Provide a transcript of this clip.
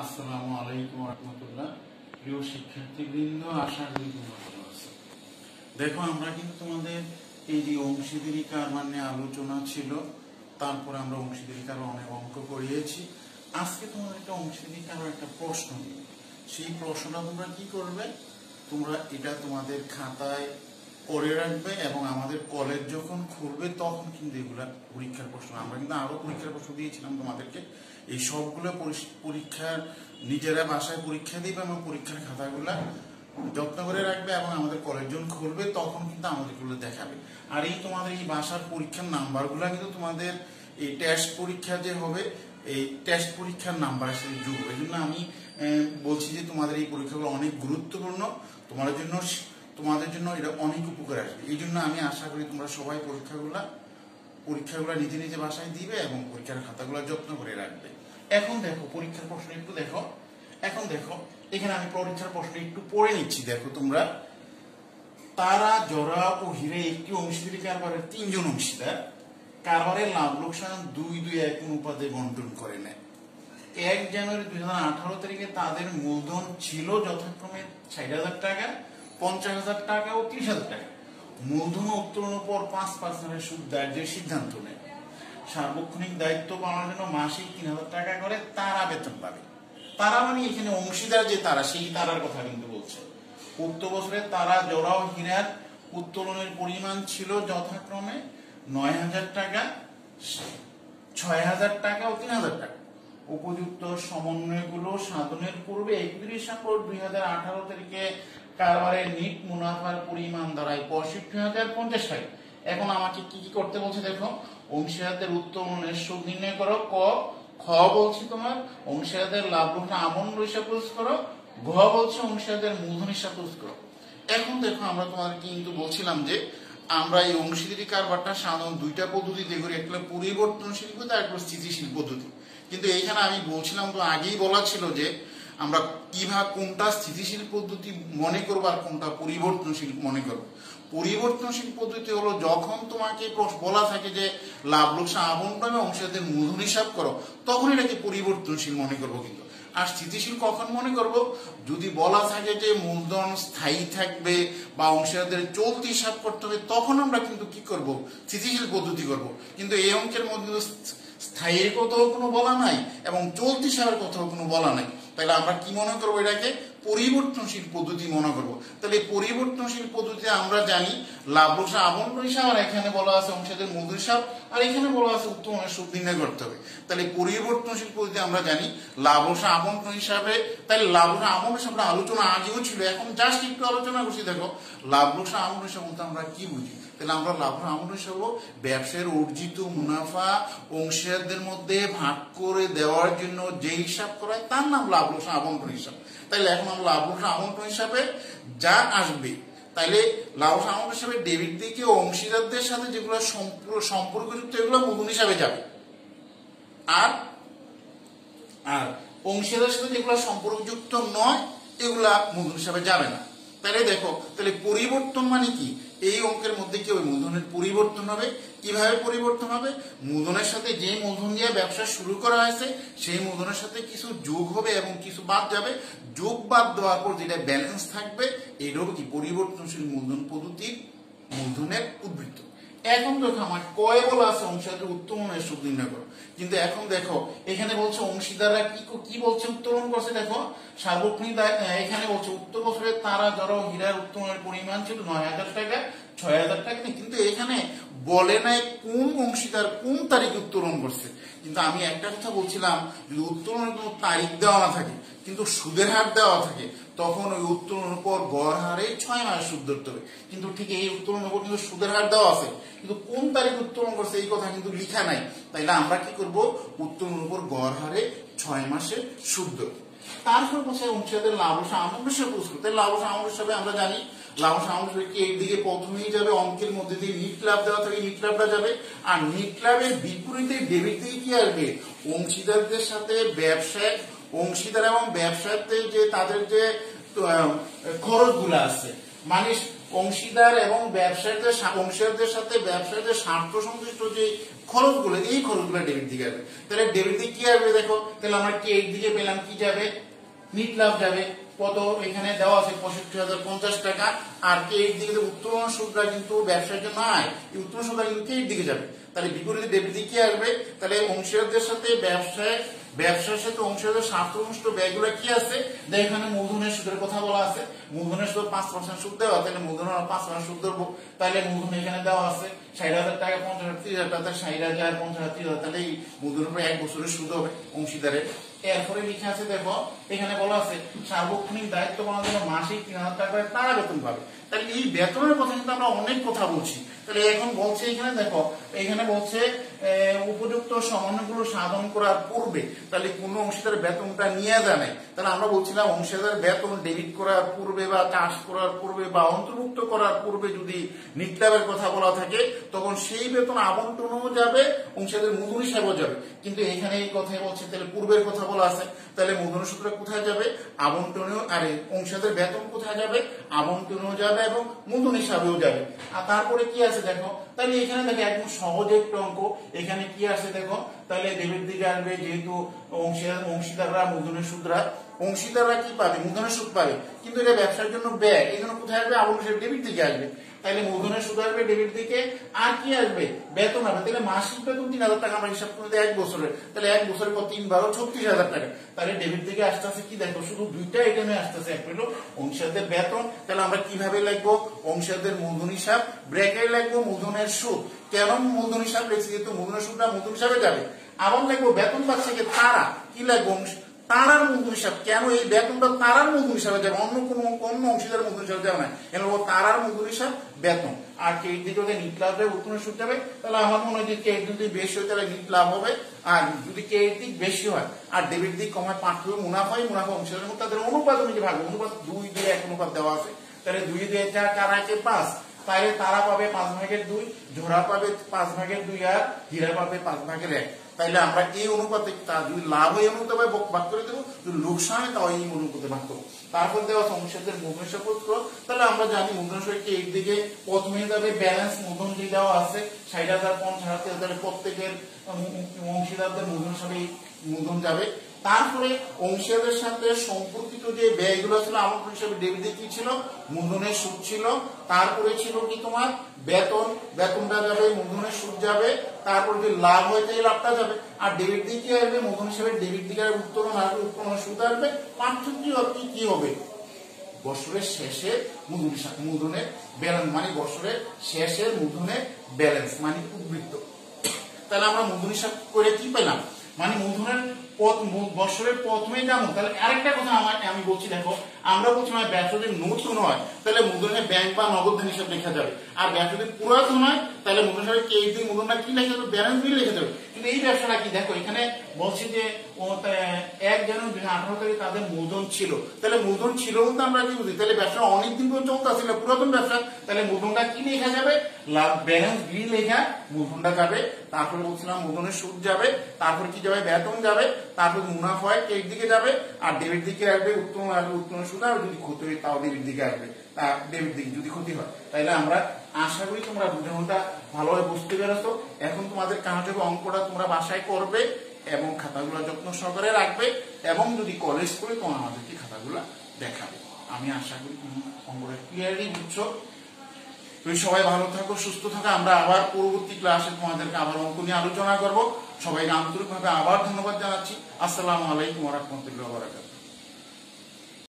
আসসালামু আলাইকুম রাহমাতুল্লাহ। প্রিয় শিক্ষার্থীবৃন্দ, আশা করি তোমরা ভালো আছো। দেখো, আমরা কিন্তু তোমাদের এই যে অংশীদারি কারবার নিয়ে আলোচনা ছিল, তারপরে আমরা অংশীদারি কারবার অনেক অঙ্ক করিয়েছি। আজকে তোমাদের একটা অংশীদারি কারবার একটা প্রশ্ন দিব। সেই প্রশ্নটা তোমরা কি করবে, তোমরা এটা তোমাদের খাতায় করে রাখবে এবং আমাদের কলেজ যখন খুলবে তখন কিন্তু এগুলা পরীক্ষার প্রশ্ন, আমরা কিন্তু আরো পরীক্ষার প্রশ্ন দিয়েছিলাম তোমাদেরকে। এই সবগুলো পরীক্ষার নিজেরা বাসায় পরীক্ষা দিবে এবং পরীক্ষার খাতাগুলা যত্ন করে রাখবে এবং আমাদের কলেজ যখন খুলবে তখন কিন্তু আমাদেরগুলো দেখাবে। আর এই তোমাদের এই বাসার পরীক্ষার নাম্বারগুলো কিন্তু তোমাদের এই টেস্ট পরীক্ষা যে হবে, এই টেস্ট পরীক্ষার নাম্বারের সাথে যোগ হবে। এই জন্য আমি বলছি যে তোমাদের এই পরীক্ষাগুলো অনেক গুরুত্বপূর্ণ, তোমাদের জন্য এটা অনেক উপকার আসবে। এই জন্য আমি আশা করি তোমরা সবাই পরীক্ষাগুলো নিজে নিজে বাসায় দিবে এবং পরীক্ষার খাতাগুলো যত্ন করে রাখবে। এখন দেখো পরীক্ষার প্রশ্ন একটু দেখো। এখন দেখো, এখানে আমি পরীক্ষার প্রশ্ন একটু পড়ে নিচ্ছি। দেখো তোমরা, তারা, জরা ও হীরে একটি অংশীদারি কারবারের 3 জন অংশীদার কারবারের লাভ লোকসান 2-2-1 অনুপাতে বন্টন করে নেয়। 1 জানুয়ারি 2018 তারিখে তাদের মূলধন ছিল যথাক্রমে 60,000 টাকা, 50,000 টাকা ও 30,000 টাকা। মূলধন উত্তোলনের পর 5% সুদ ধার্যের সিদ্ধান্ত নেয়। সার্বক্ষণিক দায়িত্ব পালনের জন্য মাসিক 3,000 টাকা করে তারা বেতন পাবে। তারা মানে এখানে অংশীদার যে তারা, সেই তারার কথা কিন্তু বলছে। উক্ত বছরে তারা, জরা ও হীরার উত্তোলনের পরিমাণ ছিল যথাক্রমে 9,000 টাকা, 6,000 টাকা ও 3,000 টাকা। উপযুক্ত সমন্বয়গুলো সাধনের পূর্বে 31 ডিসেম্বর 2018 তারিখে কারবারের নিট মুনাফার পরিমাণ দাঁড়ায় 65,050 টাকা। এখন আমাকে কি কি করতে বলছে দেখো, অংশীদারদের উত্তোলনের সুদ নির্ণয় করো। খ বলছি তোমার অংশীদারদের লাভ লোকসান আমূল্য হিসাব প্রস্তুত করো। ঘ বলছে অংশীদারদের মূলধন হিসাব প্রস্তুত করো। এখন দেখো, আমরা তোমাদেরকে কিন্তু বলছিলাম যে আমরা এই অংশীদারি কারবারটা সাধারণত 2টা পদ্ধতিতে করি, একটা পরিবর্তনশীল পদ্ধতি আর একটা স্থিতিশীল পদ্ধতি। কিন্তু এইখানে আমি বলছিলাম, তো আগেই বলা ছিল যে আমরা কিভাবে কোনটা স্থিতিশীল পদ্ধতি মনে করবো আর কোনটা পরিবর্তনশীল মনে করবো। পরিবর্তনশীল পদ্ধতি হলো যখন তোমাকে বলা থাকে যে লাভ লোকসান আবন্টন অংশীদারদের মূলধন হিসাব করো, তখন এটাকে পরিবর্তনশীল মনে করবো। কিন্তু আর স্থিতিশীল কখন মনে করব, যদি বলা থাকে যে মূলধন স্থায়ী থাকবে বা অংশীদারদের চলতি হিসাব করতে হবে, তখন আমরা কিন্তু কি করব, স্থিতিশীল পদ্ধতি করব। কিন্তু এই অঙ্কের মধ্যে স্থায়ীর কথাও কোনো বলা নাই এবং চলতি হিসাবের কথাও কোনো বলা নাই। তাহলে আমরা কি মনে করবো, এটাকে পরিবর্তনশীল পদ্ধতি মনে করবো। তাহলে পরিবর্তনশীল পদ্ধতিতে আমরা জানি লাভ লোকসান আবন্টন হিসাব, আর এখানে বলা আছে অংশীদারদের মূলধন হিসাব, আর এখানে বলা আছে উত্তোলনের সুদ নির্ণয় করতে হবে। তাহলে পরিবর্তনশীল পদ্ধতি আমরা জানি লাভ লোকসান আবন্টন হিসাবে। তাহলে লাভ লোকসান আবন্টন হিসাবে আলোচনা আগেও ছিল, এখন জাস্ট একটু আলোচনা করছি। দেখো, লাভ লোকসান আবন্টন হিসাব বলতে আমরা কি বুঝি। তাহলে আমরা লাভ লোকসান আবন্টন হিসাব ব্যবসায়ের অর্জিত মুনাফা অংশীদারদের মধ্যে ভাগ করে দেওয়ার জন্য যে হিসাব করা হয় তার নাম লাভ লোকসান আবন্টন হিসাব। তাইলে এখন আমরা লাভ লোকসান আবন্টন হিসাবে যা আসবে, তাইলে লাভ লোকসান আবন্টন হিসাবে ডেবিট দিকে অংশীদারদের সাথে যেগুলো সম্পর্কযুক্ত এগুলো মূলধন হিসাবে যাবে, আর অংশীদারের সাথে যেগুলো সম্পর্কযুক্ত নয় এগুলা মূলধন হিসাবে যাবে না। তাহলে দেখো, তাহলে পরিবর্তন মানে কি, এই অঙ্কের মধ্যে কি হবে, মূলধনের পরিবর্তন হবে। কিভাবে পরিবর্তন হবে, মূলধনের সাথে যে মূলধন দিয়ে ব্যবসা শুরু করা হয়েছে সেই মূলধনের সাথে কিছু যোগ হবে এবং কিছু বাদ যাবে। যোগ বাদ দেওয়ার পর যেটা ব্যালেন্স থাকবে, এইটাও কি পরিবর্তনশীল মূলধন পদ্ধতির মূলধনের উদ্বৃত্ত। এখন দেখো, আমার কয়ে বলা আছে অংশীদারদের উত্তোলনের সুদ নির্ণয় করো। কিন্তু এখন দেখো, এখানে বলছে অংশীদাররা কি বলছে উত্তোলন করছে। দেখো, সার্বক্ষণিক এখানে বলছে উক্ত বছরে তারা, জরা ও হীরার উত্তোলনের পরিমাণ ছিল 9,000 টাকা, 6,000 টাকা। কিন্তু এখানে বলে নাই কোন অংশীদার কোন তারিখে উত্তোলন করছে। কিন্তু আমি একটা কথা বলছিলাম, যদি উত্তোলনের কোনো তারিখ দেওয়া না থাকে কিন্তু সুদের হার দেওয়া থাকে, তখন ওই উত্তোলনের উপর গড় হারে 6 মাস সুদ ধরতে হবে। কিন্তু ঠিক এই উত্তোলনের উপর কিন্তু সুদের হার দেওয়া আছে, কিন্তু কোন তারিখ উত্তোলন করছে এই কথা কিন্তু লিখা নাই। তাইলে আমরা কি করব, উত্তোলনের উপর গড় হারে 6 মাসে সুদ ধরব। তারপর বলছে অংশীদারদের লাভ লোকসান আমূল্য হিসাব প্রস্তুত। তাই লাভ লোকসান আমূল্য হিসাবে আমরা জানি লাভ লোকসান আমূল্য হিসাবে এর দিকে প্রথমেই যাবে, অঙ্কের মধ্যে দিয়ে নিট লাভ দেওয়া থাকে, নিট লাভটা যাবে। আর নিট লাভের বিপরীতে ডেবিট দিকে কি আসবে, অংশীদারদের সাথে ব্যবসায় অংশীদার এবং ব্যবসাতে যে তাদের যে খরচগুলো আছে, মানে অংশীদার এবং অংশীদারদের সাথে ব্যবসায়ীদের স্বার্থ সংশ্লিষ্ট যে খরচগুলো, এই খরচগুলো ডেবিট দিকে আসবে। তাহলে ডেবিট দিকে কি আসবে দেখো, তাহলে আমরা ক্রেডিট দিকে পেলাম কি যাবে, নিট লাভ যাবে কত, এখানে দেওয়া আছে 65,050 টাকা। আর ক্রেডিট দিকে উত্তোলন সুদটা কিন্তু ব্যবসার জন্য আয়, এই উত্তোলন সুদটা কিন্তু ক্রেডিট দিকে যাবে। তাহলে বিপরীতে ডেবিট দিকে কি আসবে, তাহলে অংশীদারদের সাথে ব্যবসার সাথে অংশীদারদের স্বার্থনষ্ট ব্যয়গুলো কি আছে, এখানে মূলধনের সুদের কথা বলা আছে। মূলধনের সুদ 5% সুদ দেওয়া, তাহলে মূলধনের 5% সুদ ধরবো। তাহলে মূলধন এখানে দেওয়া আছে 60,000 টাকা, 50,000, 30,000 টাকা, 60,000, 50,000, 30,000, তাহলে এই মূলধনের উপর 1 বছরের সুদ হবে অংশীদারের। এরপরে লিখে আছে দেখো, এখানে বলা আছে সার্বক্ষণিক দায়িত্ব পালনের জন্য মাসিক 3,000 টাকা করে তারা বেতন পাবে। তাহলে এই বেতনের কথা কিন্তু আমরা অনেক কথা বলছি। তাহলে এখন বলছে এখানে দেখো, এখানে বলছে উপযুক্ত সমন্বয়গুলো সাধন করার পূর্বে, তাহলে কোন অংশীদার বেতনটা নিয়ে জানে, তাহলে আমরা বলছিলাম অংশীদার বেতন ডেবিট করার পূর্বে বা চাষ করার পূর্বে বা অন্তর্ভুক্ত করার পূর্বে যদি নিট লাভের কথা বলা থাকে, তখন সেই বেতন আবন্টনও যাবে, অংশীদারের মূলধন হিসাবেও যাবে। কিন্তু এখানে এই কথাই বলছে, তাহলে পূর্বের কথা বলা আছে, তাহলে মূলধন সূত্রটা কোথায় যাবে, আবন্টনীয়, আরে অংশীদারের বেতন কোথায় যাবে, আবন্টনীয় যাবে এবং মূলধন হিসাবেও যাবে। আর তারপরে কি আছে দেখো, তাহলে এখানে দেখো একদম সহজ একটা অঙ্ক, এখানে কি আছে দেখো, তাহলে ডেবিট দিকে আসবে, যেহেতু অংশীদাররা মূলধনের সুদরা, অংশীদাররা কি পাবে, মূলধনের সুদ পাবে, কিন্তু এটা ব্যবসার জন্য ব্যয়, এই জন্য কোথায় আসবে, আবন্টন ডেবিট দিকে আসবে। তাহলে মূলধনের সুদ আসবে ডেবিট দিকে, আর কি আসবে, বেতন আসবে। তাহলে মাসিক বেতন 3,000 টাকা আমরা হিসাব করে 1 বছরের, তাহলে 1 বছরের পর 3 বার 36,000 টাকা। তাহলে ডেবিট দিকে আসতেছে কি দেখো, শুধু দুইটা আইটেমে আসতেছে, একটা হলো অংশীদারদের বেতন, তাহলে আমরা কিভাবে লিখবো, অংশীদারদের মূলধন হিসাব ব্র্যাকেট লিখবো মূলধনের সুদ। কেন মূলধন হিসাব লিখছি, যেহেতু মূলধনের সুদটা মূলধন হিসাবে যাবে। আবার লিখবো বেতন পাচ্ছে কি তারা, কি লিখবো, তারার মূলধন হিসাব। কেন এই বেতনটা তারার মূলধন হিসাবে যাবে, অন্য অংশীদারের মূলধন হিসাবে যাবে না, কেন তারার মূলধন হিসাব বেতন। আর ক্রেডিট দিকে নিট লাভ যাবে, উত্তোলনের সুদ যাবে। তাহলে আমার মনে হয় যে ক্রেডিট যদি বেশি হয় তাহলে নিট লাভ হবে, আর যদি ক্রেডিট দিক বেশি হয় আর ডেবিট দিক কম হয়, পার্থক্য মুনাফাই মুনাফা অংশীদারের মধ্যে তাদের অনুপাত অনুযায়ী ভাগ, অনুপাত 2:1 অনুপাত দেওয়া আছে। তাহলে 2:4 4 1 5, তাহলে তারা পাবে 5/2, ঝোড়া পাবে 5/2 আর হীরা পাবে 5/1। তাইলে আমরা এই অনুপাতে যদি লাভ হয় অনুপাতে ভাগ করে দেবো, যদি লোকসান হয় তাও এই অনুপাতে ভাগ করবো। তারপর দেওয়া অংশীদারদের মূলধন হিসাব সূত্র। তাহলে আমরা জানি মূলধন হিসাবে এই দিকে প্রথমে যাবে ব্যালেন্স মূলধন যে দেওয়া আছে 60,000, 50,000, তাহলে প্রত্যেকের অংশীদারদের মূলধন হিসাবে মূলধন যাবে। তারপরে অংশীদারের সাথে সম্পর্কিত যে ব্যয়গুলো ছিল আবন্টন হিসাবে ডেবিট দিয়ে কি ছিল, মূলধনের সুদ ছিল। তারপরে ছিল কি তোমার বেতন, বেতনটা যাবে, মূলধনের সুদ যাবে। তারপরে যদি লাভ হয় তাহলে লাভটা যাবে। আর ডেবিট দিয়ে কি আসবে, মূলধন হিসাবে ডেবিট দিকে উত্তোলন আসবে, উত্তোলনের সুদ আসবে। পার্থক্য কি হবে, বছরের শেষে মূলধনের ব্যালেন্স, মানে বছরের শেষের মূলধনের ব্যালেন্স মানে উদ্বৃত্ত। তাহলে আমরা মূলধন হিসাব করে কি পেলাম, মানে মূলধনের বছরের প্রথমে যেমন। তাহলে আরেকটা কথা আমি বলছি দেখো, আমরা বলছি ব্যবসা যদি নতুন হয় তাহলে মূলধনের ব্যাংক বা নগদ ধান হিসাব লেখা যাবে। আর ব্যবসা যদি পুরাতন হয় তাহলে মূলধন হিসাবে ক্রেডিট দিয়ে মূলধনটা কি লেখা যাবে, ব্যালেন্স বিল লেখা যাবে। কিন্তু এই ব্যবসাটা কি দেখো, এখানে বলছি যে 1 জানুয়ারি 2018 তারিখে তাদের মূলধন ছিল। তাহলে মূলধন ছিল বলতে আমরা কি বুঝি, তাহলে ব্যবসা অনেকদিন পর্যন্ত চলতেছিল, পুরাতন ব্যবসা। তাহলে মূলধনটা কি লেখা যাবে, ব্যালেন্স বিল লেখা মূলধনটা যাবে। তারপরে বলছিলাম মূলধনের সুদ যাবে, তারপর কি যাবে, বেতন যাবে, তারপর মুনাফা হয় ক্রেডিট দিকে যাবে, আর ডেবিট দিকে আসবে উত্তোলন আসবে, উত্তোলনের সুদ। আর যদি ক্ষতি হয় তাও ডেবিট দিকে আসবে, ডেবিট দিকে যদি ক্ষতি হয়। তাহলে আমরা আশা করি তোমরা বোঝানোটা ভালোভাবে বুঝতে পেরেছো। এখন তোমাদের কাগজে অঙ্কটা তোমরা বাসায় করবে এবং খাতাগুলো যত্ন সহকারে রাখবে, এবং যদি কলেজ করে তোমরা আমাদেরকে খাতাগুলো দেখাবে। আমি আশা করি তুমি অঙ্কটা ক্লিয়ারলি বুঝছো। তুমি সবাই ভালো থাকো, সুস্থ থাকো। আমরা আবার পরবর্তী ক্লাসে তোমাদেরকে আবার অঙ্ক নিয়ে আলোচনা করবো। সবাইকে আন্তরিকভাবে আবার ধন্যবাদ জানাচ্ছি। আসসালামু আলাইকুম ওয়া রাহমাতুল্লাহি ওয়া বারাকাতুহু।